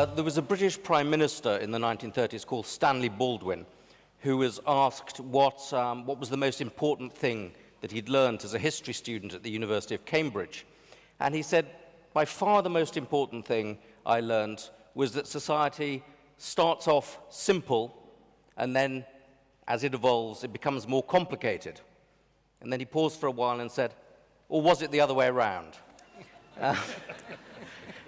there was a British Prime Minister in the 1930s called Stanley Baldwin, who was asked what was the most important thing that he'd learned as a history student at the University of Cambridge. And he said, by far the most important thing I learned was that society starts off simple, and then, as it evolves, it becomes more complicated. And then he paused for a while and said, or was it the other way around?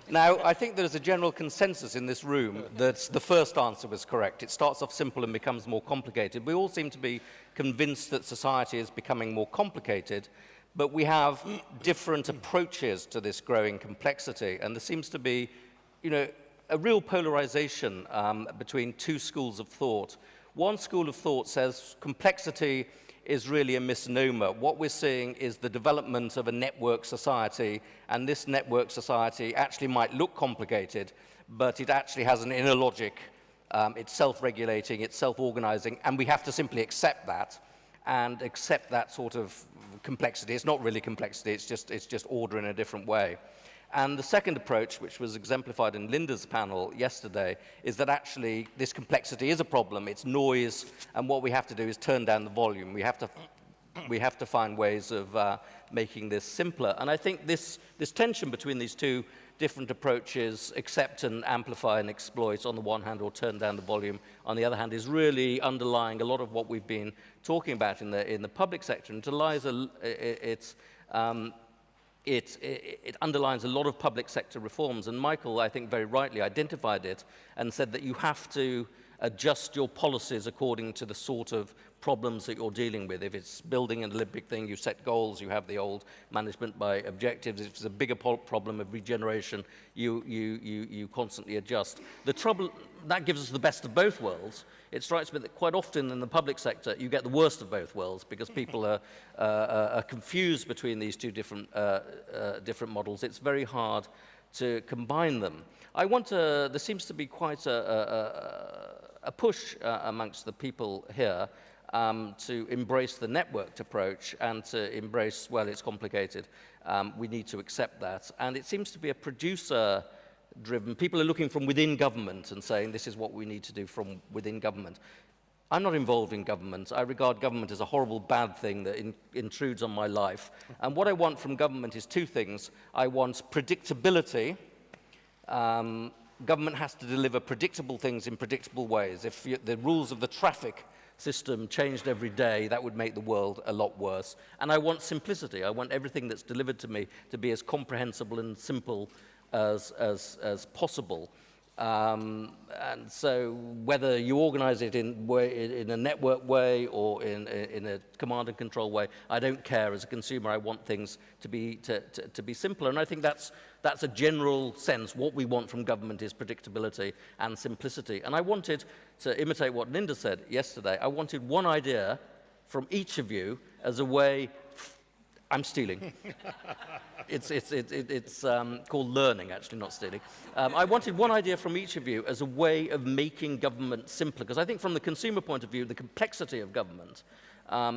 Now, I think there's a general consensus in this room that the first answer was correct. It starts off simple and becomes more complicated. We all seem to be convinced that society is becoming more complicated, but we have different approaches to this growing complexity, and there seems to be, a real polarization between two schools of thought. One school of thought says complexity is really a misnomer. What we're seeing is the development of a network society, and this network society actually might look complicated, but it actually has an inner logic. It's self-regulating, it's self-organizing, and we have to simply accept that, and accept that sort of complexity. It's not really complexity, it's just order in a different way. And the second approach, which was exemplified in Linda's panel yesterday, is that actually this complexity is a problem, it's noise, and what we have to do is turn down the volume. We have to find ways of making this simpler. And I think this tension between these two different approaches, accept and amplify and exploit on the one hand, or turn down the volume on the other hand, is really underlying a lot of what we've been talking about in the public sector. And it underlines a lot of public sector reforms, and Michael, I think, very rightly identified it and said that you have to adjust your policies according to the sort of problems that you're dealing with. If it's building an Olympic thing, you set goals, you have the old management by objectives. If it's a bigger problem of regeneration, you constantly adjust. The trouble, that gives us the best of both worlds. It strikes me that quite often in the public sector, you get the worst of both worlds because people are confused between these two different models. It's very hard to combine them. There seems to be quite a push amongst the people here to embrace the networked approach and to embrace, well, it's complicated. We need to accept that. And it seems to be a producer-driven. People are looking from within government and saying this is what we need to do from within government. I'm not involved in government. I regard government as a horrible, bad thing that intrudes on my life. And what I want from government is two things. I want predictability. Government has to deliver predictable things in predictable ways. If the rules of the traffic system changed every day, that would make the world a lot worse. And I want simplicity. I want everything that's delivered to me to be as comprehensible and simple as possible. And so whether you organize it in a network way or in a command and control way, I don't care. As a consumer, I want things to be simpler. And I think that's a general sense. What we want from government is predictability and simplicity. And I wanted to imitate what Linda said yesterday. I wanted one idea from each of you as a way. I'm stealing. It's called learning, actually, not stealing. I wanted one idea from each of you as a way of making government simpler, because I think from the consumer point of view, the complexity of government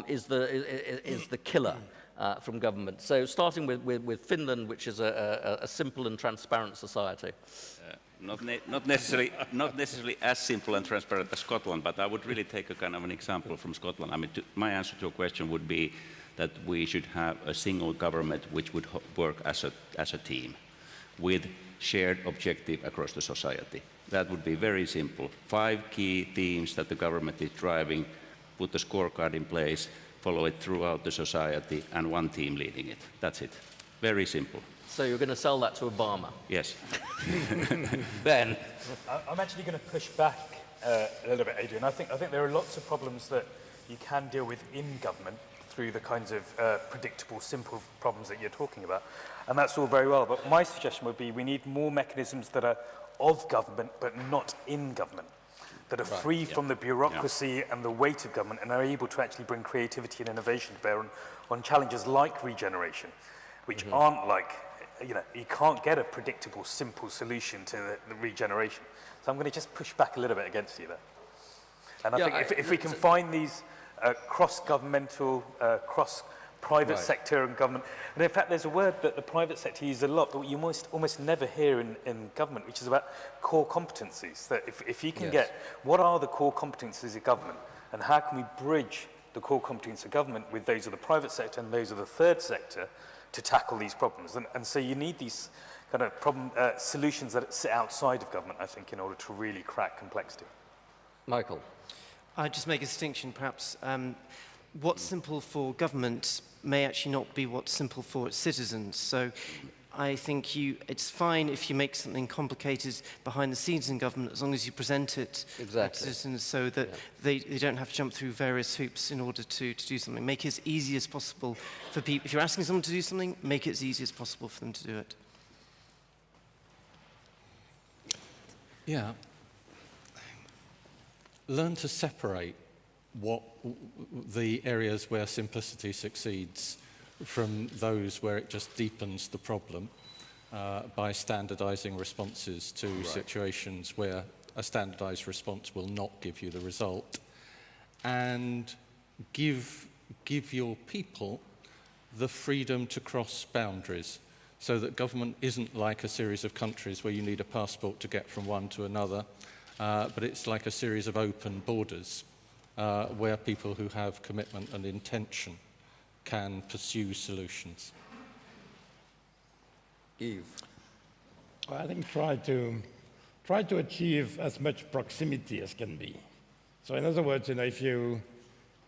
is the killer from government. So starting with Finland, which is a simple and transparent society. Not necessarily as simple and transparent as Scotland, but I would really take a kind of an example from Scotland. I mean, my answer to your question would be that we should have a single government which would work as a team with shared objective across the society. That would be very simple. 5 key themes that the government is driving, put the scorecard in place, follow it throughout the society, and one team leading it. That's it. Very simple. So you're going to sell that to Obama? Yes. Ben? I'm actually going to push back a little bit, Adrian. I think there are lots of problems that you can deal with in government through the kinds of predictable, simple problems that you're talking about. And that's all very well, but my suggestion would be we need more mechanisms that are of government but not in government, that are free from the bureaucracy and the weight of government and are able to actually bring creativity and innovation to bear on challenges like regeneration, which aren't like, you can't get a predictable, simple solution to the regeneration. So I'm going to just push back a little bit against you there. And I think if we can find these cross-governmental, private sector and government. And in fact, there's a word that the private sector uses a lot, but you almost never hear in government, which is about core competencies. That if you can get, what are the core competencies of government, and how can we bridge the core competence of government with those of the private sector and those of the third sector to tackle these problems. And so you need these kind of solutions that sit outside of government, I think, in order to really crack complexity. Michael. I'd just make a distinction, perhaps. What's simple for government may actually not be what's simple for its citizens. So I think it's fine if you make something complicated behind the scenes in government, as long as you present it to citizens so that they don't have to jump through various hoops in order to do something. Make it as easy as possible for people. If you're asking someone to do something, make it as easy as possible for them to do it. Yeah. Learn to separate the areas where simplicity succeeds from those where it just deepens the problem by standardizing responses to situations where a standardized response will not give you the result, and give your people the freedom to cross boundaries, so that government isn't like a series of countries where you need a passport to get from one to another, but it's like a series of open borders where people who have commitment and intention can pursue solutions. Yves. Well, I think try to achieve as much proximity as can be. So in other words, if you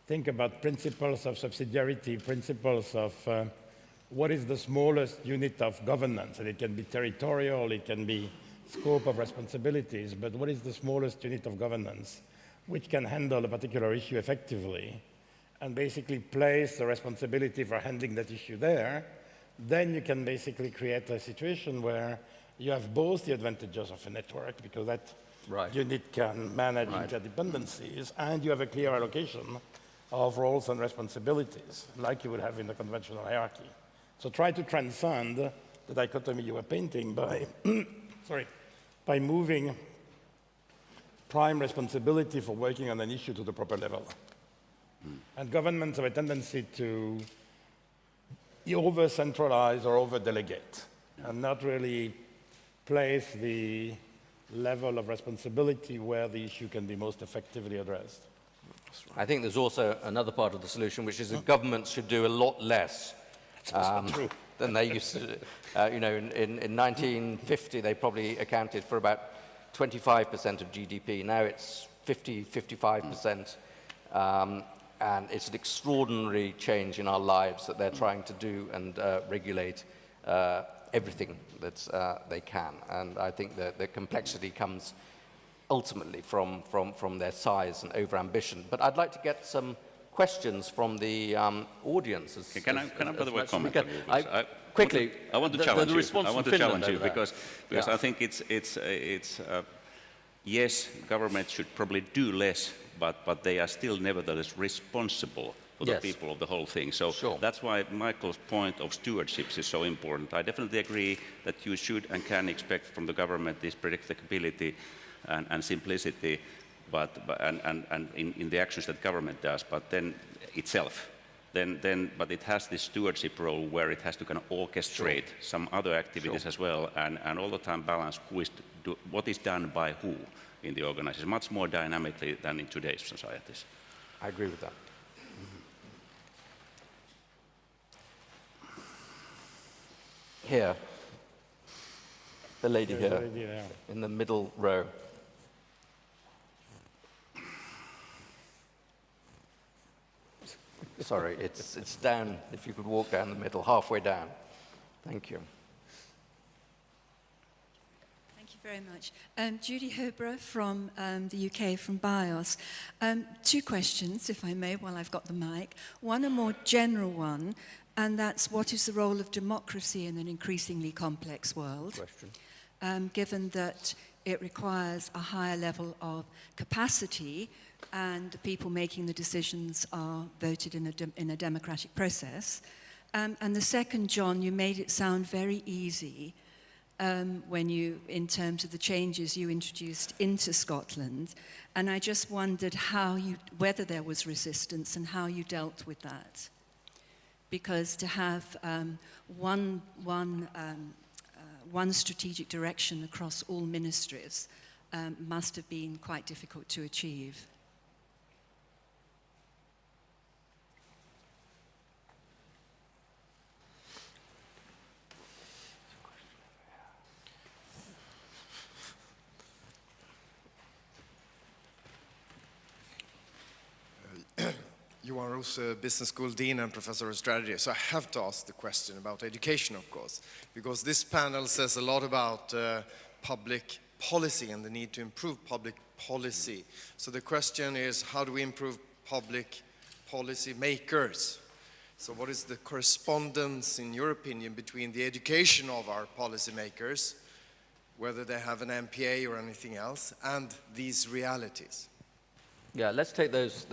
think about principles of subsidiarity, principles of what is the smallest unit of governance, and it can be territorial, it can be scope of responsibilities, but what is the smallest unit of governance which can handle a particular issue effectively, and basically place the responsibility for handling that issue there, then you can basically create a situation where you have both the advantages of a network, because that unit can manage interdependencies, and you have a clear allocation of roles and responsibilities, like you would have in the conventional hierarchy. So try to transcend the dichotomy you were painting by, by moving prime responsibility for working on an issue to the proper level. And governments have a tendency to over-centralize or over-delegate and not really place the level of responsibility where the issue can be most effectively addressed. I think there's also another part of the solution, which is that governments should do a lot less than they used to do. In 1950, they probably accounted for about 25% of GDP. Now it's 55%. And it's an extraordinary change in our lives that they're trying to do and regulate everything that they can. And I think that the complexity comes ultimately from their size and overambition. But I'd like to get some questions from the audience. Can I by the way, comment? Quickly, I want to challenge you. I want to challenge you because I think it's yes, government should probably do less, but they are still nevertheless responsible for the people of the whole thing. So that's why Michael's point of stewardship is so important. I definitely agree that you should and can expect from the government this predictability and simplicity, but in the actions that government does, but then itself. But it has this stewardship role where it has to kind of orchestrate some other activities as well, and all the time balance what is done by who in the organization, much more dynamically than in today's societies. I agree with that. Here, the lady here, in the middle row. Sorry, it's down, if you could walk down the middle, halfway down. Thank you. Thank you very much. Judy Herborough from the UK, from BIOS. Two questions, if I may, while I've got the mic. One, a more general one, and that's what is the role of democracy in an increasingly complex world? Given that it requires a higher level of capacity and the people making the decisions are voted in a democratic process. And the second, John, you made it sound very easy when you, in terms of the changes you introduced into Scotland, and I just wondered whether there was resistance and how you dealt with that. because to have one strategic direction across all ministries must have been quite difficult to achieve. You are also a business school dean and professor of strategy, so I have to ask the question about education, of course, because this panel says a lot about public policy and the need to improve public policy. So the question is, how do we improve public policy makers? So what is the correspondence, in your opinion, between the education of our policy makers, whether they have an MPA or anything else, and these realities? Yeah, let's take those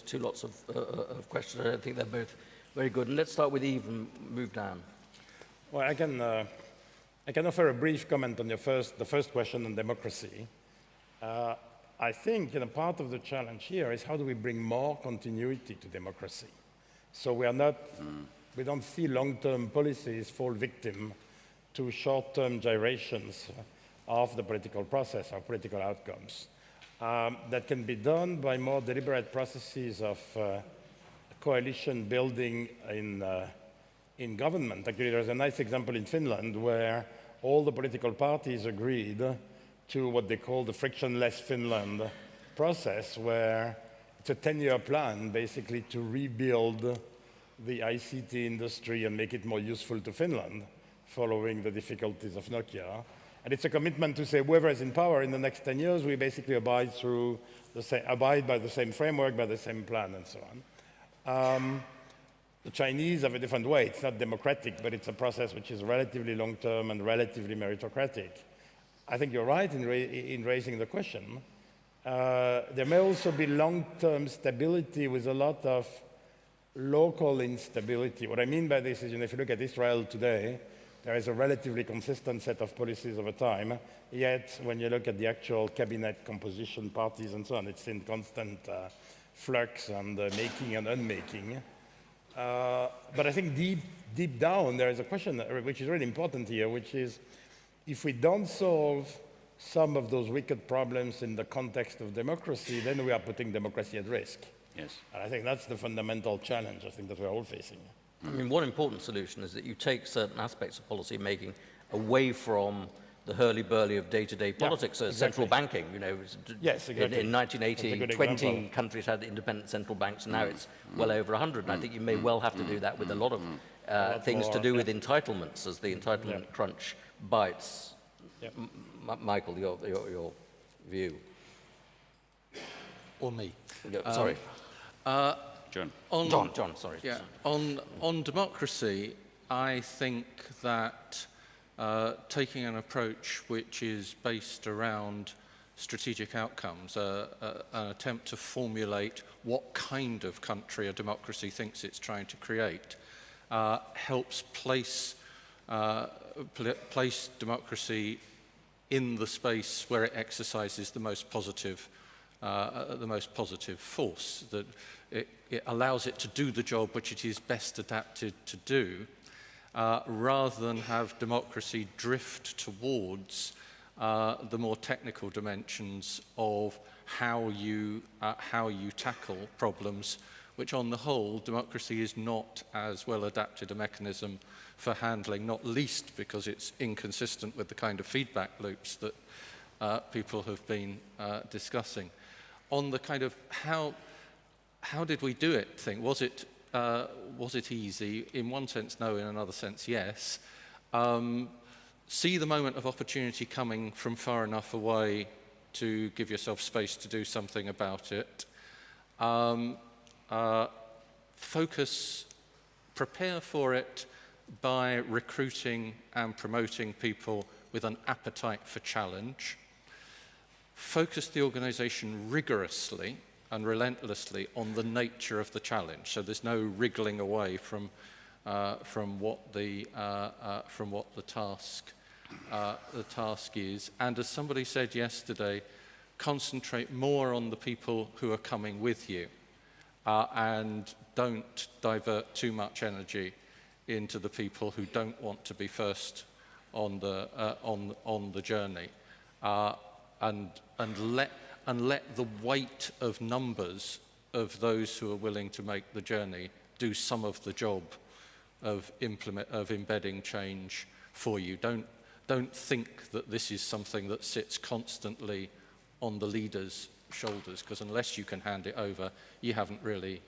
two lots of questions. I don't think they're both very good. And let's start with Yves and move down. Well, I can offer a brief comment on the first question on democracy. I think part of the challenge here is how do we bring more continuity to democracy? So we don't see long-term policies fall victim to short-term gyrations of the political process, of political outcomes. That can be done by more deliberate processes of coalition building in government. Actually, there's a nice example in Finland where all the political parties agreed to what they call the frictionless Finland process, where it's a 10-year plan, basically, to rebuild the ICT industry and make it more useful to Finland, following the difficulties of Nokia. And it's a commitment to say, whoever is in power in the next 10 years, we basically abide by the same framework, by the same plan, and so on. The Chinese have a different way. It's not democratic, but it's a process which is relatively long-term and relatively meritocratic. I think you're right in raising the question. There may also be long-term stability with a lot of local instability. What I mean by this is, if you look at Israel today, there is a relatively consistent set of policies over time, yet when you look at the actual cabinet composition, parties and so on, it's in constant flux and making and unmaking. But I think deep down there is a question which is really important here, which is if we don't solve some of those wicked problems in the context of democracy, then we are putting democracy at risk. Yes. And I think that's the fundamental challenge I think that we're all facing. I mean, one important solution is that you take certain aspects of policy making away from the hurly-burly of day-to-day politics. So central banking, yes, exactly. In 1980, 20 countries had independent central banks, and now it's well over 100. And I think you may well have to do that with a lot of things to do with entitlements, as the entitlement crunch bites. Michael, your view. Or me. Sorry. John. John, sorry. Yeah. On democracy, I think that taking an approach which is based around strategic outcomes, an attempt to formulate what kind of country a democracy thinks it's trying to create, helps place democracy in the space where it exercises the most positive force, that it allows it to do the job which it is best adapted to do, rather than have democracy drift towards the more technical dimensions of how you tackle problems, which on the whole, democracy is not as well adapted a mechanism for handling, not least because it's inconsistent with the kind of feedback loops that people have been discussing. On the kind of how did we do it thing, was it easy? In one sense, no. In another sense, yes. See the moment of opportunity coming from far enough away to give yourself space to do something about it. Prepare for it by recruiting and promoting people with an appetite for challenge. Focus the organization rigorously and relentlessly on the nature of the challenge. So there's no wriggling away from what the task is. And as somebody said yesterday, concentrate more on the people who are coming with you. and don't divert too much energy into the people who don't want to be first on the journey, and let the weight of numbers of those who are willing to make the journey do some of the job of embedding change for you. Don't think that this is something that sits constantly on the leader's shoulders, because unless you can hand it over, you haven't really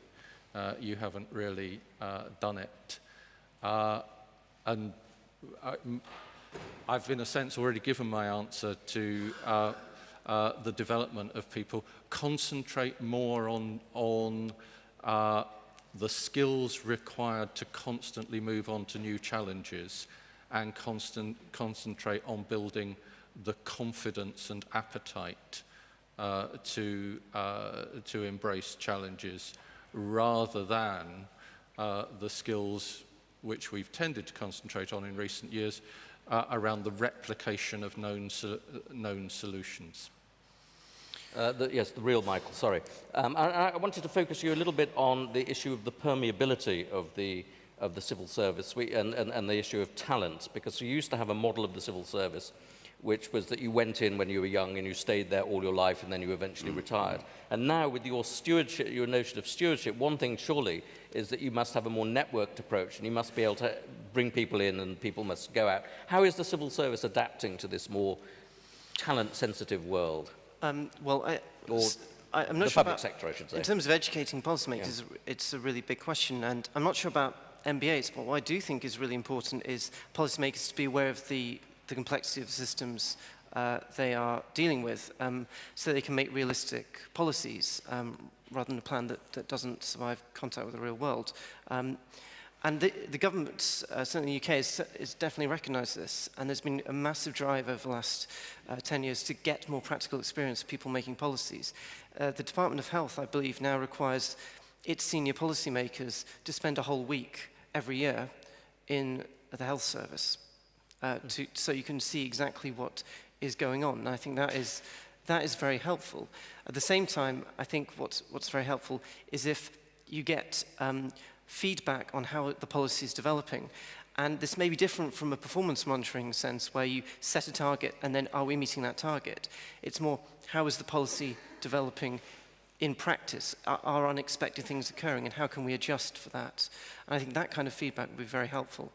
done it. And I've, in a sense, already given my answer to the development of people. Concentrate more on the skills required to constantly move on to new challenges, and concentrate on building the confidence and appetite to embrace challenges, rather than the skills which we've tended to concentrate on in recent years around the replication of known solutions. Yes, the real Michael, sorry. I wanted to focus you a little bit on the issue of the permeability of the civil service and the issue of talent, because we used to have a model of the civil service which was that you went in when you were young and you stayed there all your life and then you eventually retired. And now with your stewardship, your notion of stewardship, one thing surely is that you must have a more networked approach and you must be able to bring people in and people must go out. How is the civil service adapting to this more talent-sensitive world? I'm Or not the sure public sector, I should say. In terms of educating policymakers, it's a really big question, and I'm not sure about MBAs, but what I do think is really important is policymakers to be aware of the complexity of the systems they are dealing with, so they can make realistic policies rather than a plan that doesn't survive contact with the real world. And the government, certainly in the UK, has definitely recognised this, and there's been a massive drive over the last 10 years to get more practical experience of people making policies. The Department of Health, I believe, now requires its senior policymakers to spend a whole week every year in the health service, so you can see exactly what is going on. And I think that is very helpful. At the same time, I think what's very helpful is if you get feedback on how the policy is developing. And this may be different from a performance monitoring sense where you set a target and then are we meeting that target? It's more, how is the policy developing in practice? Are unexpected things occurring and how can we adjust for that? And I think that kind of feedback would be very helpful.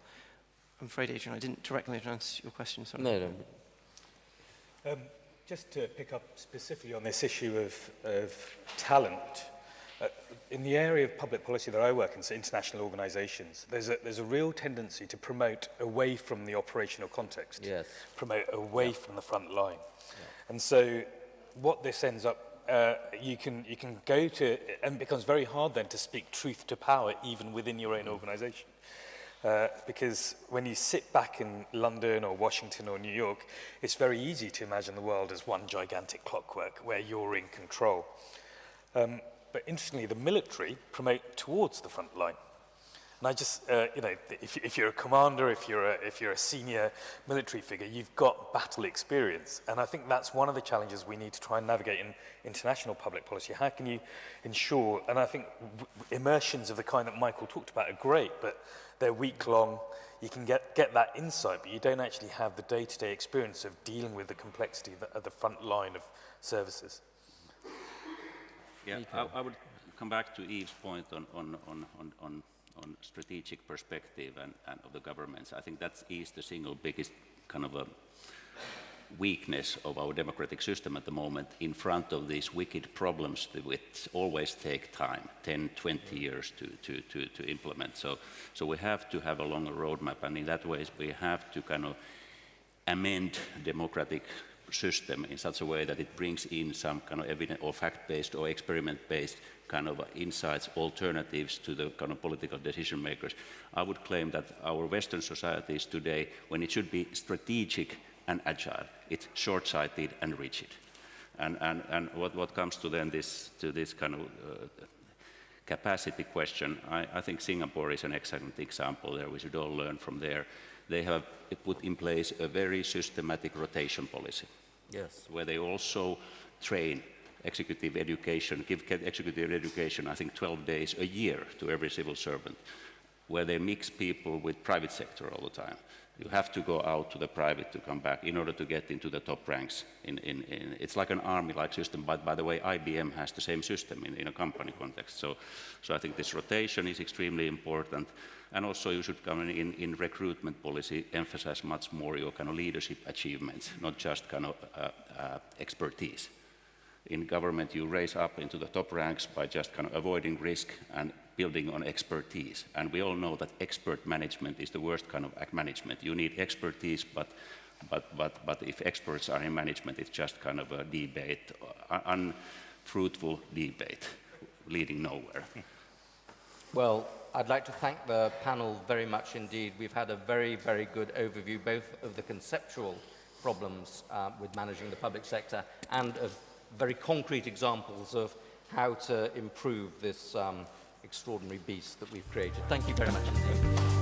I'm afraid, Adrian, I didn't directly answer your question. Sorry. No. Just to pick up specifically on this issue of talent, in the area of public policy that I work in, so international organisations, there's a real tendency to promote away from the operational context, promote away from the front line. And so what this ends up, you can go to, and it becomes very hard then to speak truth to power even within your own organisation. Because when you sit back in London or Washington or New York, it's very easy to imagine the world as one gigantic clockwork where you're in control. But interestingly, the military promote towards the front line. And I just, if you're a commander, if you're a senior military figure, you've got battle experience. And I think that's one of the challenges we need to try and navigate in international public policy. How can you ensure, and I think immersions of the kind that Michael talked about are great, but they're week-long. You can get that insight, but you don't actually have the day-to-day experience of dealing with the complexity of the front line of services. Yeah, I would come back to Yves' point on strategic perspective and of the governments. I think that is the single biggest kind of a weakness of our democratic system at the moment in front of these wicked problems which always take time, 10, 20 years to implement. So we have to have a longer roadmap, and in that way we have to kind of amend democratic system in such a way that it brings in some kind of evidence or fact-based or experiment-based kind of insights, alternatives to the kind of political decision makers. I would claim that our Western societies today, when it should be strategic and agile, it's short-sighted and rigid. And what comes to then this kind of capacity question, I think Singapore is an excellent example there. We should all learn from there. They have put in place a very systematic rotation policy. Yes. Where they also train executive education, give executive education, I think 12 days a year to every civil servant, where they mix people with private sector all the time. You have to go out to the private to come back in order to get into the top ranks. It's like an army-like system, but by the way, IBM has the same system in a company context. So I think this rotation is extremely important. And also you should come in recruitment policy, emphasize much more your kind of leadership achievements, not just kind of expertise. In government, you raise up into the top ranks by just kind of avoiding risk and building on expertise. And we all know that expert management is the worst kind of management. You need expertise, but if experts are in management, it's just kind of a debate, unfruitful debate, leading nowhere. Well, I'd like to thank the panel very much indeed. We've had a very, very good overview, both of the conceptual problems with managing the public sector and of very concrete examples of how to improve this extraordinary beast that we've created. Thank you very much indeed.